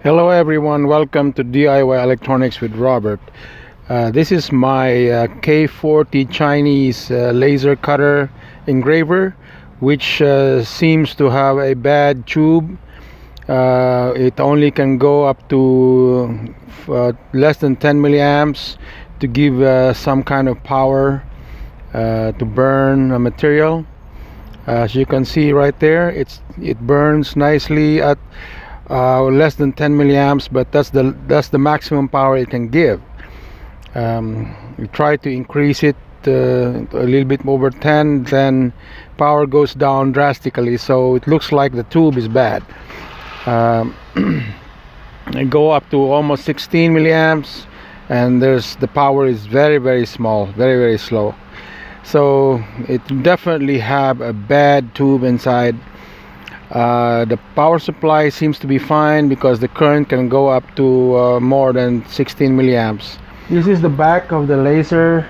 Hello everyone, welcome to DIY Electronics with Robert. This is my K40 Chinese laser cutter engraver, which seems to have a bad tube. It only can go up to less than 10 milliamps to give some kind of power to burn a material. As you can see right there, it burns nicely at less than 10 milliamps, but that's the maximum power it can give. You try to increase it a little bit over 10, then power goes down drastically, so it looks like the tube is bad. um, and go up to almost 16 milliamps, and the power is very small, very slow. So it definitely have a bad tube inside. The power supply seems to be fine because the current can go up to more than 16 milliamps. This is the back of the laser,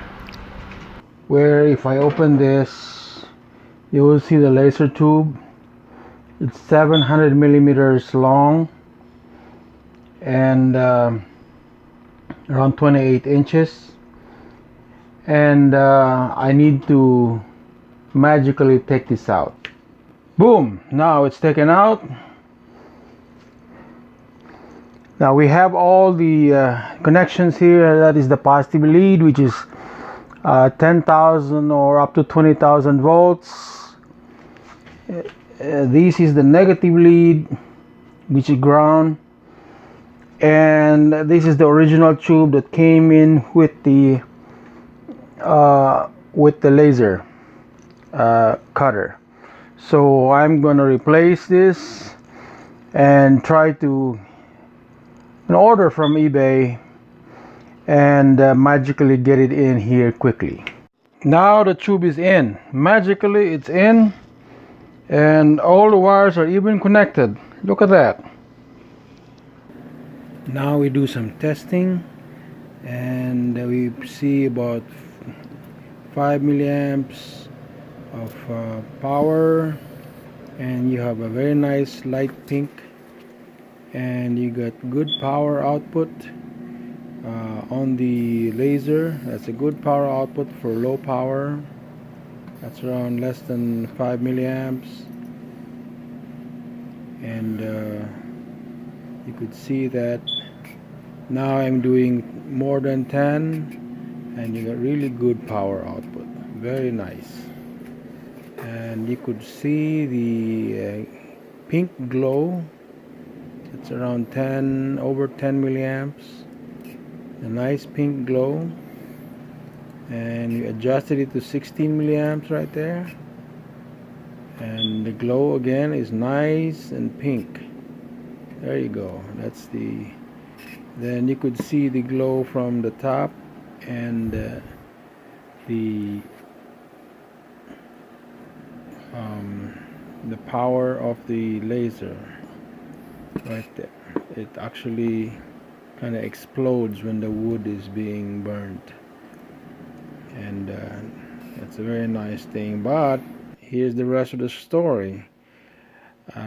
where if I open this, you will see the laser tube. It's 700 millimeters long and around 28 inches. And I need to magically take this out. Boom! Now it's taken out. Now we have all the connections here. That is the positive lead, which is 10,000 or up to 20,000 volts. This is the negative lead, which is ground. And this is the original tube that came in with the laser cutter. So I'm going to replace this and try to order from eBay and magically get it in here quickly. Now the tube is in. Magically it's in, and all the wires are even connected. Look at that. Now we do some testing, and we see about 5 milliamps of power, and you have a very nice light pink, and you got good power output on the laser. That's a good power output for low power. That's around less than 5 milliamps, and you could see that now I'm doing more than 10, and you got really good power output. Very nice. And you could see the pink glow. It's around over 10 milliamps. A nice pink glow. And you adjusted it to 16 milliamps right there. And the glow again is nice and pink. There you go. Then you could see the glow from the top, and the power of the laser right there. It actually kind of explodes when the wood is being burnt, and that's a very nice thing. But here's the rest of the story.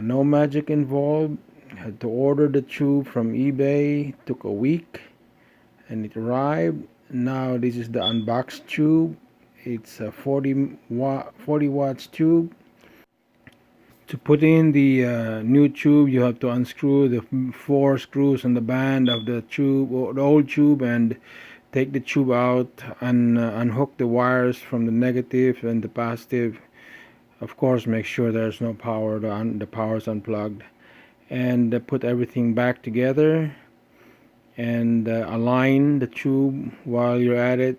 No magic involved. Had to order the tube from eBay. Took a week, and it arrived. Now this is the unboxed tube. It's a 40 watts tube. To put in the new tube, you have to unscrew the 4 screws on the band of the tube, or the old tube, and take the tube out and unhook the wires from the negative and the positive. Of course, make sure there's no power, the power is unplugged, and put everything back together, and align the tube while you're at it.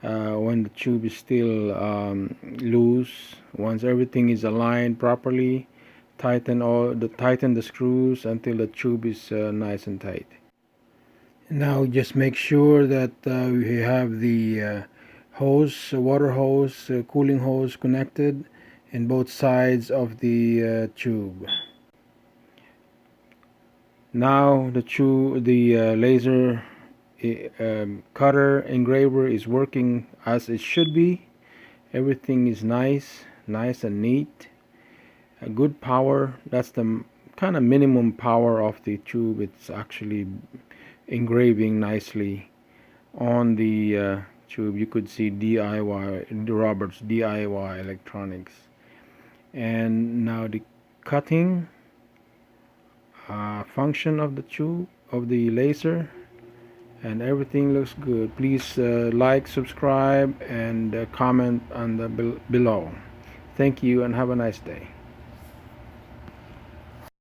When the tube is still loose, once everything is aligned properly, tighten the screws until the tube is nice and tight. Now just make sure that we have the water hose, cooling hose connected in both sides of the tube. Now the laser cutter engraver is working as it should be. Everything is nice and neat. A good power. That's the kind of minimum power of the tube. It's actually engraving nicely on the tube. You could see DIY, Robert's DIY Electronics. And now the cutting function of the tube, of the laser, and everything looks good. Please like, subscribe, and comment on the below. Thank you and have a nice day.